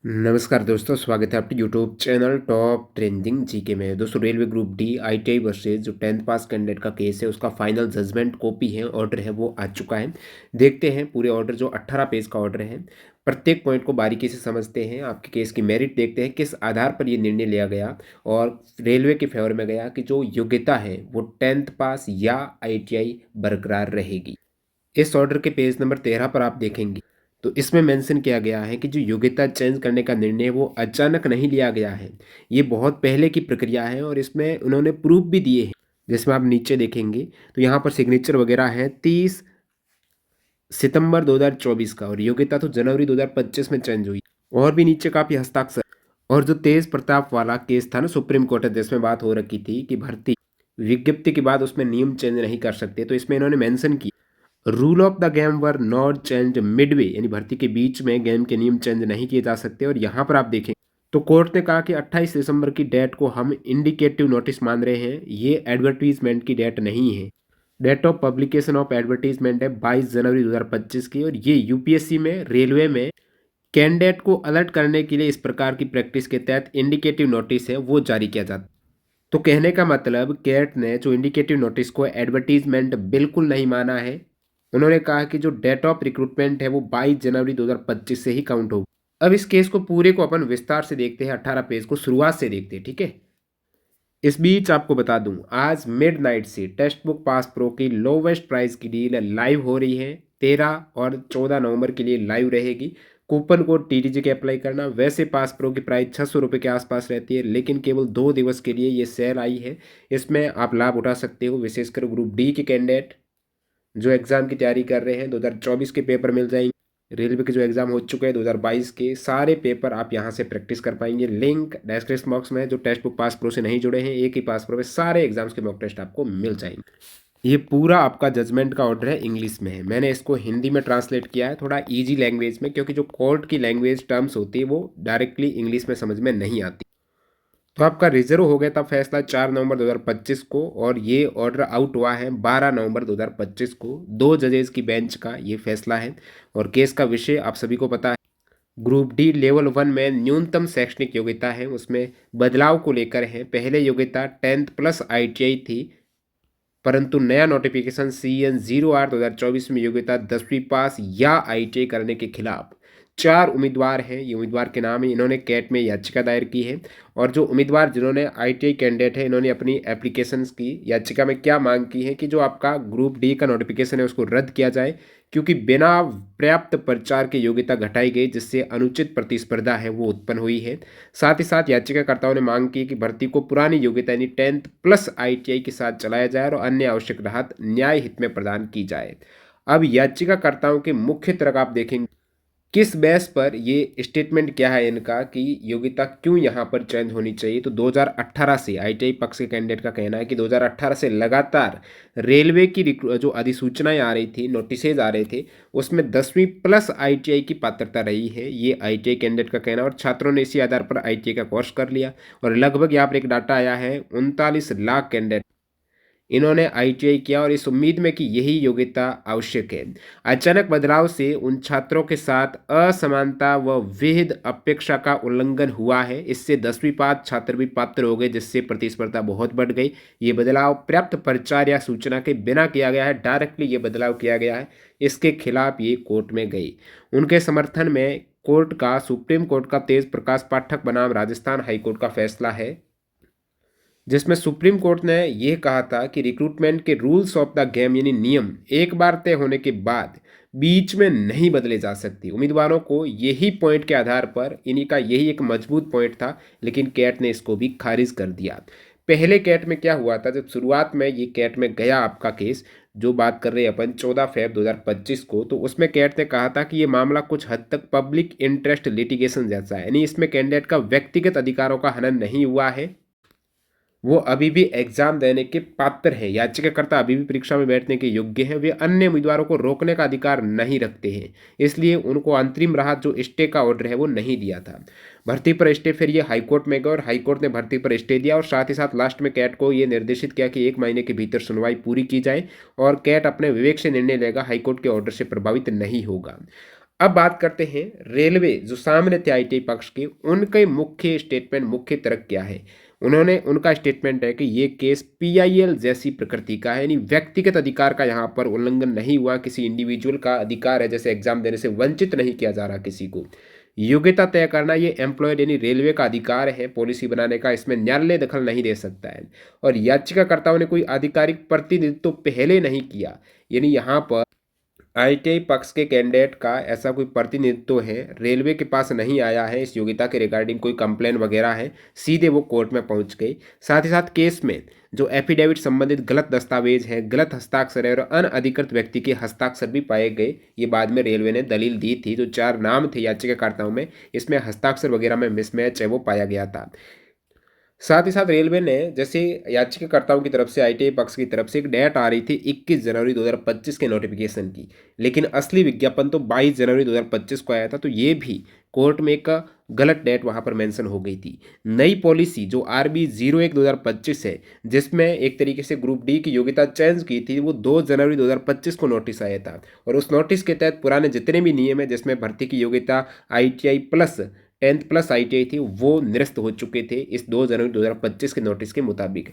नमस्कार दोस्तों, स्वागत है आपके YouTube channel top trending GK में। दोस्तों, railway group D ITI versus जो 10th पास कैंडिडेट का केस है उसका फाइनल जजमेंट कॉपी है, ऑर्डर है, वो आ चुका है। देखते हैं पूरे ऑर्डर, जो 18 पेज का ऑर्डर है। प्रत्येक पॉइंट को बारीकी से समझते हैं, आपके केस की मेरिट देखते हैं, किस आधार पर ये निर्णय लिया गया और रेलवे के फेवर में गया कि जो योग्यता है वो 10th पास या आईटीआई बरकरार रहेगी। इस ऑर्डर के पेज नंबर 13 पर आप देखेंगे तो इसमें मेंशन किया गया है कि जो योग्यता चेंज करने का निर्णय है वो अचानक नहीं लिया गया है। ये बहुत पहले की प्रक्रिया है और इसमें उन्होंने प्रूफ भी दिए हैं। जिसमें आप नीचे देखेंगे तो यहाँ पर सिग्नेचर वगैरह है 30 सितंबर 2024 का, और योग्यता तो जनवरी 2025 में चेंज हुई। और भी नीचे काफ़ी हस्ताक्षर। और जो तेज प्रताप वाला केस था ना सुप्रीम कोर्ट है, जिसमें बात हो रखी थी कि भर्ती विज्ञप्ति के बाद उसमें नियम चेंज नहीं कर सकते, तो इसमें इन्होंने मेंशन किया rule of the game were not change Midway, यानी भर्ती के बीच में गेम के नियम चेंज नहीं किए जा सकते। और यहाँ पर आप देखें तो कोर्ट ने कहा कि 28 दिसंबर की डेट को हम इंडिकेटिव नोटिस मान रहे हैं, ये एडवर्टीजमेंट की डेट नहीं है। Date of publication of advertisement है 22 जनवरी 2025 की, और ये यूपीएससी में रेलवे में कैंडिडेट को अलर्ट करने के लिए इस प्रकार की प्रैक्टिस के तहत इंडिकेटिव नोटिस है वो जारी किया जाता है। तो कहने का मतलब कैट ने जो इंडिकेटिव नोटिस को एडवर्टीजमेंट बिल्कुल नहीं माना है। उन्होंने कहा कि जो डेट ऑफ रिक्रूटमेंट है वो 22 जनवरी 2025 से ही काउंट होगी। अब इस केस को पूरे को अपन विस्तार से देखते हैं, 18 पेज को शुरुआत से देखते हैं, ठीक है। इस बीच आपको बता दूं, आज मिडनाइट से टेक्स्ट बुक पास प्रो की लोवेस्ट प्राइस की डील लाइव हो रही है। 13 और 14 नवंबर के लिए लाइव रहेगी। कूपन कोड टीटीजी के अप्लाई करना। वैसे पास प्रो की प्राइस 600 रुपये के आसपास रहती है, लेकिन केवल 2 दिवस के लिए ये सेल आई है। इसमें आप लाभ उठा सकते हो, विशेषकर ग्रुप डी के कैंडिडेट जो एग्ज़ाम की तैयारी कर रहे हैं। 2024 के पेपर मिल जाएंगे। रेलवे के जो एग्ज़ाम हो चुके हैं 2022 के सारे पेपर आप यहाँ से प्रैक्टिस कर पाएंगे। लिंक डिस्क्रिप्शन बॉक्स में है। जो टेक्स्ट बुक पास प्रो से नहीं जुड़े हैं, एक ही पास प्रो में सारे एग्जाम्स के मॉक टेस्ट आपको मिल जाएंगे। ये पूरा आपका जजमेंट का ऑर्डर है, इंग्लिश में है। मैंने इसको हिंदी में ट्रांसलेट किया है, थोड़ा इजी लैंग्वेज में, क्योंकि जो कोर्ट की लैंग्वेज टर्म्स होती है वो डायरेक्टली इंग्लिश में समझ में नहीं आती। तो आपका रिजर्व हो गया था फैसला 4 नवंबर 2025 को, और ये ऑर्डर आउट हुआ है 12 नवंबर 2025 को। 2 जजेस की बेंच का ये फैसला है। और केस का विषय आप सभी को पता है, ग्रुप डी लेवल 1 में न्यूनतम शैक्षणिक योग्यता है, उसमें बदलाव को लेकर है। पहले योग्यता 10th प्लस आईटीआई थी, परंतु नया नोटिफिकेशन CN08/2024 में योग्यता 10वीं पास या आईटीआई करने के खिलाफ 4 उम्मीदवार हैं। ये उम्मीदवार के नाम है, इन्होंने कैट में याचिका दायर की है। और जो उम्मीदवार जिन्होंने आईटीआई कैंडिडेट है, इन्होंने अपनी एप्लीकेशंस की याचिका में क्या मांग की है कि जो आपका ग्रुप डी का नोटिफिकेशन है उसको रद्द किया जाए, क्योंकि बिना पर्याप्त प्रचार की योग्यता घटाई गई, जिससे अनुचित प्रतिस्पर्धा है वो उत्पन्न हुई है। साथ ही साथ याचिकाकर्ताओं ने मांग की कि भर्ती को पुरानी योग्यता यानी 10th प्लस आईटीआई के साथ चलाया जाए और अन्य आवश्यक राहत न्याय हित में प्रदान की जाए। अब याचिकाकर्ताओं के मुख्य तर्क आप देखेंगे, किस बेस पर ये स्टेटमेंट क्या है इनका कि योग्यता क्यों यहाँ पर चेंज होनी चाहिए। तो 2018 से आईटीआई पक्ष के कैंडिडेट का कहना है कि 2018 से लगातार रेलवे की जो अधिसूचनाएं आ रही थी, नोटिसेज आ रहे थे, उसमें 10वीं प्लस आईटीआई की पात्रता रही है, ये आईटीआई कैंडिडेट का कहना। और छात्रों ने इसी आधार पर आईटीआई का कोर्स कर लिया। और लगभग यहाँ पर एक डाटा आया है 39 लाख कैंडिडेट इन्होंने आईटीआई किया, और इस उम्मीद में कि यही योग्यता आवश्यक है। अचानक बदलाव से उन छात्रों के साथ असमानता व विहित अपेक्षा का उल्लंघन हुआ है। इससे 10वीं पास छात्र भी पात्र हो गए, जिससे प्रतिस्पर्धा बहुत बढ़ गई। ये बदलाव पर्याप्त प्रचार या सूचना के बिना किया गया है, डायरेक्टली ये बदलाव किया गया है। इसके खिलाफ ये कोर्ट में गई। उनके समर्थन में कोर्ट का सुप्रीम कोर्ट का तेज प्रकाश पाठक बनाम राजस्थान हाईकोर्ट का फैसला है, जिसमें सुप्रीम कोर्ट ने यह कहा था कि रिक्रूटमेंट के रूल्स ऑफ द गेम यानी नियम एक बार तय होने के बाद बीच में नहीं बदले जा सकते। उम्मीदवारों को यही पॉइंट के आधार पर, इन्हीं का यही एक मजबूत पॉइंट था, लेकिन कैट ने इसको भी खारिज कर दिया। पहले कैट में क्या हुआ था, जब शुरुआत में ये कैट में गया आपका केस, जो बात कर रहे हैं अपन 14 फेब 2025 को, तो उसमें कैट ने कहा था कि ये मामला कुछ हद तक पब्लिक इंटरेस्ट लिटिगेशन जैसा है, यानी इसमें कैंडिडेट का व्यक्तिगत अधिकारों का हनन नहीं हुआ है। वो अभी भी एग्जाम देने के पात्र हैं, याचिकाकर्ता अभी भी परीक्षा में बैठने के योग्य हैं। वे अन्य उम्मीदवारों को रोकने का अधिकार नहीं रखते हैं, इसलिए उनको अंतरिम राहत जो स्टे का ऑर्डर है वो नहीं दिया था। भर्ती पर स्टे फिर ये हाईकोर्ट में गए और हाईकोर्ट ने भर्ती पर स्टे दिया, और साथ ही साथ लास्ट में कैट को ये निर्देशित किया कि 1 महीने के भीतर सुनवाई पूरी की जाए, और कैट अपने विवेक से निर्णय लेगा, हाईकोर्ट के ऑर्डर से प्रभावित नहीं होगा। अब बात करते हैं रेलवे जो सामने थे आईटीआई पक्ष के, उनके मुख्य स्टेटमेंट, मुख्य तर्क क्या है। उन्होंने, उनका स्टेटमेंट है कि ये केस पीआईएल जैसी प्रकृति का है, यानी व्यक्तिगत अधिकार का यहाँ पर उल्लंघन नहीं हुआ, किसी इंडिविजुअल का अधिकार है, जैसे एग्जाम देने से वंचित नहीं किया जा रहा किसी को। योग्यता तय करना ये एम्प्लॉयड यानी रेलवे का अधिकार है पॉलिसी बनाने का, इसमें न्यायालय दखल नहीं दे सकता है। और याचिकाकर्ताओं ने कोई आधिकारिक प्रतिनिधित्व पहले नहीं किया, यानी यहाँ पर आईटीआई पक्ष के कैंडिडेट का ऐसा कोई प्रतिनिधित्व है रेलवे के पास नहीं आया है, इस योग्यता के रिगार्डिंग कोई कंप्लेन वगैरह है, सीधे वो कोर्ट में पहुंच गई। साथ ही साथ केस में जो एफिडेविट संबंधित गलत दस्तावेज है, गलत हस्ताक्षर है और अनअधिकृत व्यक्ति के हस्ताक्षर भी पाए गए। ये बाद में रेलवे ने दलील दी थी, जो 4 नाम थे याचिकाकर्ताओं में, इसमें हस्ताक्षर वगैरह में मिसमैच है वो पाया गया था। साथ ही साथ रेलवे ने, जैसे याचिकाकर्ताओं की तरफ से, आईटीआई पक्ष की तरफ से एक डेट आ रही थी 21 जनवरी 2025 के नोटिफिकेशन की, लेकिन असली विज्ञापन तो 22 जनवरी 2025 को आया था। तो ये भी कोर्ट में एक गलत डेट वहां पर मेंशन हो गई थी। नई पॉलिसी जो RB 01 2025 है, जिसमें एक तरीके से ग्रुप डी की योग्यता चेंज की थी, वो 2 जनवरी 2025 को नोटिस आया था। और उस नोटिस के तहत पुराने जितने भी नियम है, जिसमें भर्ती की योग्यता ITI plus 10th plus ITI थी, वो निरस्त हो चुके थे इस 2 जनवरी 2025 के नोटिस के मुताबिक।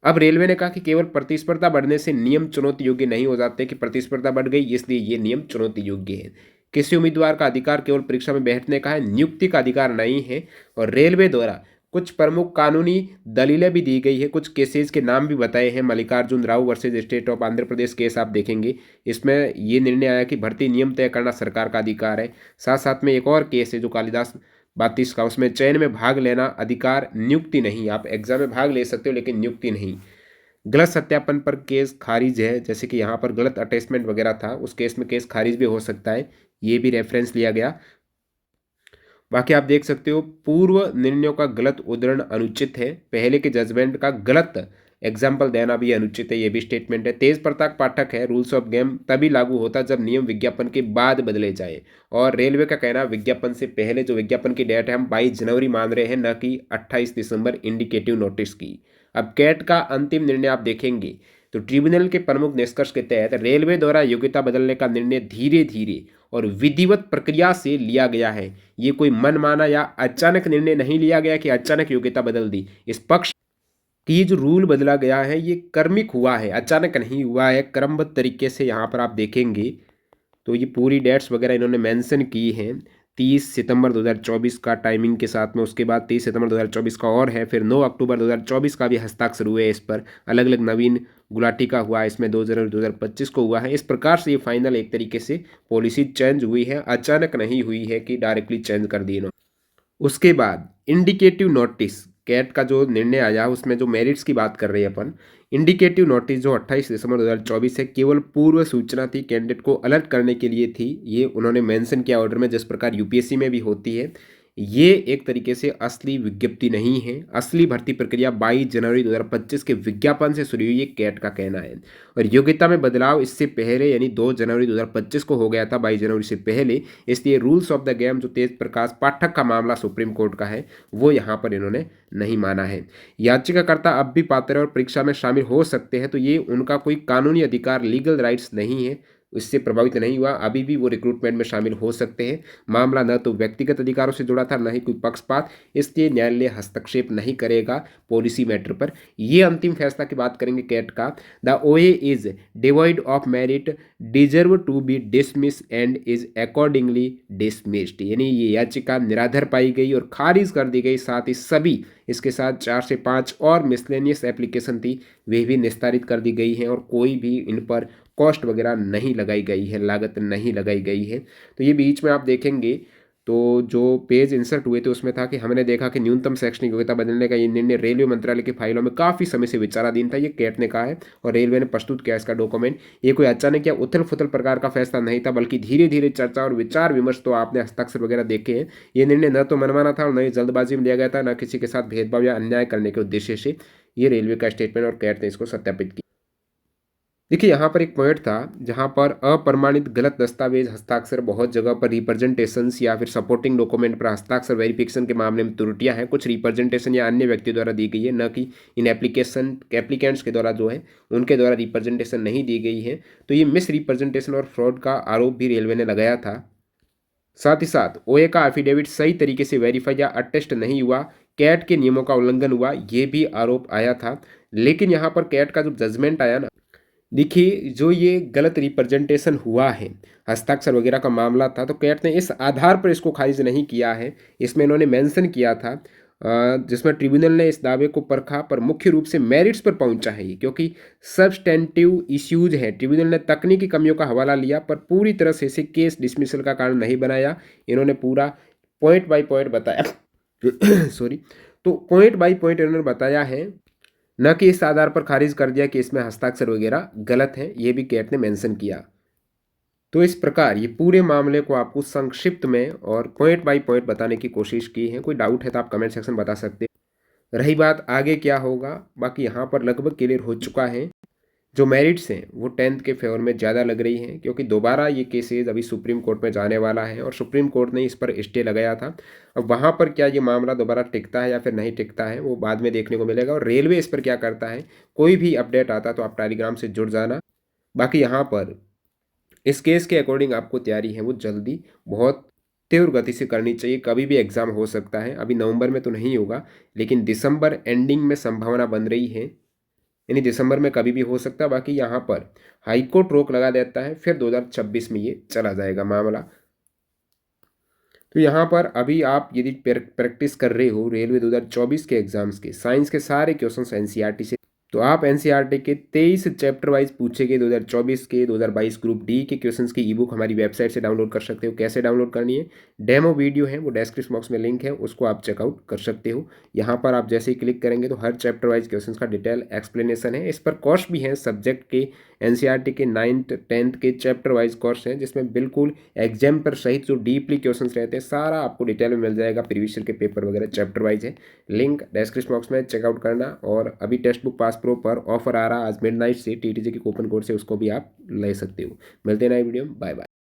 अब रेलवे ने कहा कि केवल प्रतिस्पर्धा बढ़ने से नियम चुनौती योग्य नहीं हो जाते, कि प्रतिस्पर्धा बढ़ गई इसलिए ये नियम चुनौती योग्य है। किसी उम्मीदवार का अधिकार केवल परीक्षा में बैठने का है, नियुक्ति का अधिकार नहीं है। और रेलवे द्वारा कुछ प्रमुख कानूनी दलीलें भी दी गई है, कुछ केसेस के नाम भी बताए हैं। Mallikarjun Rao versus state of Andhra Pradesh case आप देखेंगे, इसमें ये निर्णय आया कि भर्ती नियम तय करना सरकार का अधिकार है। साथ साथ में एक और केस है जो कालिदास 32 का, उसमें चयन में भाग लेना अधिकार, नियुक्ति नहीं। आप एग्जाम में भाग ले सकते हो लेकिन नियुक्ति नहीं। गलत सत्यापन पर केस खारिज है, जैसे कि यहाँ पर गलत अटैचमेंट वगैरह था, उस केस में केस खारिज भी हो सकता है, ये भी रेफरेंस लिया गया। बाकी आप देख सकते हो पूर्व निर्णयों का गलत उद्धरण अनुचित है, पहले के जजमेंट का गलत एग्जाम्पल देना भी अनुचित है, ये भी स्टेटमेंट है। तेज प्रताप पाठक है, रूल्स ऑफ गेम तभी लागू होता जब नियम विज्ञापन के बाद बदले जाए। और रेलवे का कहना, विज्ञापन से पहले जो विज्ञापन की डेट है हम 22 जनवरी मान रहे हैं, न कि 28 दिसंबर इंडिकेटिव नोटिस की। अब कैट का अंतिम निर्णय आप देखेंगे तो ट्रिब्यूनल के प्रमुख निष्कर्ष के तहत रेलवे द्वारा योग्यता बदलने का निर्णय धीरे धीरे और विधिवत प्रक्रिया से लिया गया है। ये कोई मनमाना या अचानक निर्णय नहीं लिया गया कि अचानक योग्यता बदल दी। इस पक्ष की जो रूल बदला गया है ये क्रमिक हुआ है, अचानक नहीं हुआ है, क्रमबद्ध तरीके से। यहाँ पर आप देखेंगे तो ये पूरी डेट्स वगैरह इन्होंने मेंशन की हैं। 30 सितंबर 2024 का टाइमिंग के साथ में, उसके बाद 30 सितंबर 2024 का और है, फिर 9 अक्टूबर 2024 का भी हस्ताक्षर हुए इस पर। अलग अलग नवीन गुलाटी का हुआ, इसमें 2 जनवरी 2025 को हुआ है। इस प्रकार से ये फाइनल एक तरीके से पॉलिसी चेंज हुई है, अचानक नहीं हुई है कि डायरेक्टली चेंज कर दी इन्होंने। उसके बाद इंडिकेटिव नोटिस, कैट का जो निर्णय आया उसमें जो मेरिट्स की बात कर रहे हैं अपन। इंडिकेटिव नोटिस जो 28 दिसंबर 2024 है, केवल पूर्व सूचना थी, कैंडिडेट को अलर्ट करने के लिए थी। ये उन्होंने मेंशन किया ऑर्डर में, जिस प्रकार यूपीएससी में भी होती है। ये एक तरीके से असली विज्ञप्ति नहीं है। असली भर्ती प्रक्रिया 22 जनवरी 2025 के विज्ञापन से शुरू हुई, ये कैट का कहना है। और योग्यता में बदलाव इससे पहले यानी 2 जनवरी 2025 को हो गया था, 22 जनवरी से पहले। इसलिए रूल्स ऑफ द गेम जो तेज प्रकाश पाठक का मामला सुप्रीम कोर्ट का है, वो यहाँ पर इन्होंने नहीं माना है। याचिकाकर्ता अब भी पात्र और परीक्षा में शामिल हो सकते हैं, तो ये उनका कोई कानूनी अधिकार, लीगल राइट्स नहीं है, इससे प्रभावित नहीं हुआ। अभी भी वो रिक्रूटमेंट में शामिल हो सकते हैं। मामला न तो व्यक्तिगत अधिकारों से जुड़ा था, न ही कोई पक्षपात, इसलिए न्यायालय हस्तक्षेप नहीं करेगा पॉलिसी मैटर पर। ये अंतिम फैसला की बात करेंगे कैट का। The OA is devoid of merit, deserve to be dismiss and is accordingly dismissed, यानी ये याचिका निराधार पाई गई और खारिज कर दी गई। साथ ही सभी इसके साथ 4 से 5 और मिसलेनियस एप्लीकेशन थी, वे भी निस्तारित कर दी गई हैं, और कोई भी इन पर कॉस्ट वगैरह नहीं लगाई गई है, लागत नहीं लगाई गई है। तो ये बीच में आप देखेंगे तो जो पेज इंसर्ट हुए थे उसमें था कि हमने देखा कि न्यूनतम शैक्षणिक योग्यता बदलने का ये निर्णय रेलवे मंत्रालय की फाइलों में काफ़ी समय से विचाराधीन था, ये कैट ने कहा है, और रेलवे ने प्रस्तुत किया इसका डॉक्यूमेंट। ये कोई अचानक या उथल फुथल प्रकार का फैसला नहीं था, बल्कि धीरे धीरे चर्चा और विचार विमर्श, तो आपने हस्ताक्षर वगैरह देखे हैं। ये निर्णय न तो मनमाना था और न ही जल्दबाजी में लिया गया था, न किसी के साथ भेदभाव या अन्याय करने के उद्देश्य से। ये रेलवे का स्टेटमेंट और कैट ने इसको सत्यापित किया। देखिए यहाँ पर एक पॉइंट था जहाँ पर अप्रमाणित गलत दस्तावेज हस्ताक्षर, बहुत जगह पर रिप्रेजेंटेशंस या फिर सपोर्टिंग डॉक्यूमेंट पर हस्ताक्षर वेरिफिकेशन के मामले में त्रुटियां हैं, कुछ रिप्रेजेंटेशन या अन्य व्यक्ति द्वारा दी गई है, न कि इन एप्लीकेंट्स के द्वारा जो है उनके द्वारा रिप्रेजेंटेशन नहीं दी गई है। तो ये मिस रिप्रेजेंटेशन और फ्रॉड का आरोप भी रेलवे ने लगाया था। साथ ही साथ ओए का एफिडेविट सही तरीके से वेरीफाई या अटेस्ट नहीं हुआ, कैट के नियमों का उल्लंघन हुआ, ये भी आरोप आया था। लेकिन यहाँ पर कैट का जो जजमेंट आया ना, देखिए जो ये गलत रिप्रेजेंटेशन हुआ है, हस्ताक्षर वगैरह का मामला था, तो कैट ने इस आधार पर इसको खारिज नहीं किया है। इसमें इन्होंने मेंशन किया था जिसमें ट्रिब्यूनल ने इस दावे को परखा पर मुख्य रूप से मेरिट्स पर पहुंचा है ये, क्योंकि सब्सटेंटिव इश्यूज है। ट्रिब्यूनल ने तकनीकी कमियों का हवाला लिया पर पूरी तरह से इसे केस डिसमिसल का कारण नहीं बनाया। इन्होंने पूरा पॉइंट बाय पॉइंट बताया सॉरी, तो पॉइंट बाय पॉइंट इन्होंने बताया है, न कि इस आधार पर खारिज कर दिया कि इसमें हस्ताक्षर वगैरह गलत है, ये भी कैट ने मेंशन किया। तो इस प्रकार ये पूरे मामले को आपको संक्षिप्त में और पॉइंट बाय पॉइंट बताने की कोशिश की है। कोई डाउट है तो आप कमेंट सेक्शन बता सकते हैं। रही बात आगे क्या होगा, बाकी यहाँ पर लगभग क्लियर हो चुका है। जो मेरिट्स हैं वो 10th के फेवर में ज़्यादा लग रही हैं, क्योंकि दोबारा ये केसेज अभी सुप्रीम कोर्ट में जाने वाला है और सुप्रीम कोर्ट ने इस पर स्टे लगाया था। अब वहाँ पर क्या ये मामला दोबारा टिकता है या फिर नहीं टिकता है, वो बाद में देखने को मिलेगा। और रेलवे इस पर क्या करता है, कोई भी अपडेट आता तो आप टेलीग्राम से जुड़ जाना। बाकी यहाँ पर इस केस के अकॉर्डिंग आपको तैयारी है वो जल्दी बहुत तीव्र गति से करनी चाहिए। कभी भी एग्ज़ाम हो सकता है, अभी नवंबर में तो नहीं होगा, लेकिन दिसंबर एंडिंग में संभावना बन रही है, यानी दिसंबर में कभी भी हो सकता है। बाकी यहाँ पर हाई कोर्ट रोक लगा देता है, फिर 2026 में ये चला जाएगा मामला। तो यहाँ पर अभी आप यदि प्रैक्टिस कर रहे हो रेलवे 2024 के एग्जाम्स के साइंस के सारे क्वेश्चंस एनसीईआरटी से, तो आप एनसीईआरटी के 23 चैप्टर वाइज पूछे गए 2024 के 2022 ग्रुप डी के क्वेश्चंस की ई बुक हमारी वेबसाइट से डाउनलोड कर सकते हो। कैसे डाउनलोड करनी है, डेमो वीडियो है वो डिस्क्रिप्शन बॉक्स में लिंक है, उसको आप चेकआउट कर सकते हो। यहाँ पर आप जैसे ही क्लिक करेंगे तो हर चैप्टर वाइज क्वेश्चंस का डिटेल एक्सप्लेनेशन है। इस पर कोर्स भी है सब्जेक्ट के, एनसीईआरटी के 9th 10th के चैप्टर वाइज कोर्स हैं, जिसमें बिल्कुल एग्जाम पर सहित जो डीपली क्वेश्चंस रहते हैं सारा आपको डिटेल में मिल जाएगा। प्रीवियस ईयर के पेपर वगैरह चैप्टर वाइज है, लिंक डिस्क्रिप्शन बॉक्स में चेकआउट करना। और अभी टेक्स्ट बुक पास प्रो पर ऑफर आ रहा है आज मिडनाइट से, टीटीजे के कूपन कोड से, उसको भी आप ले सकते हो। मिलते हैं नए वीडियो में, बाय बाय।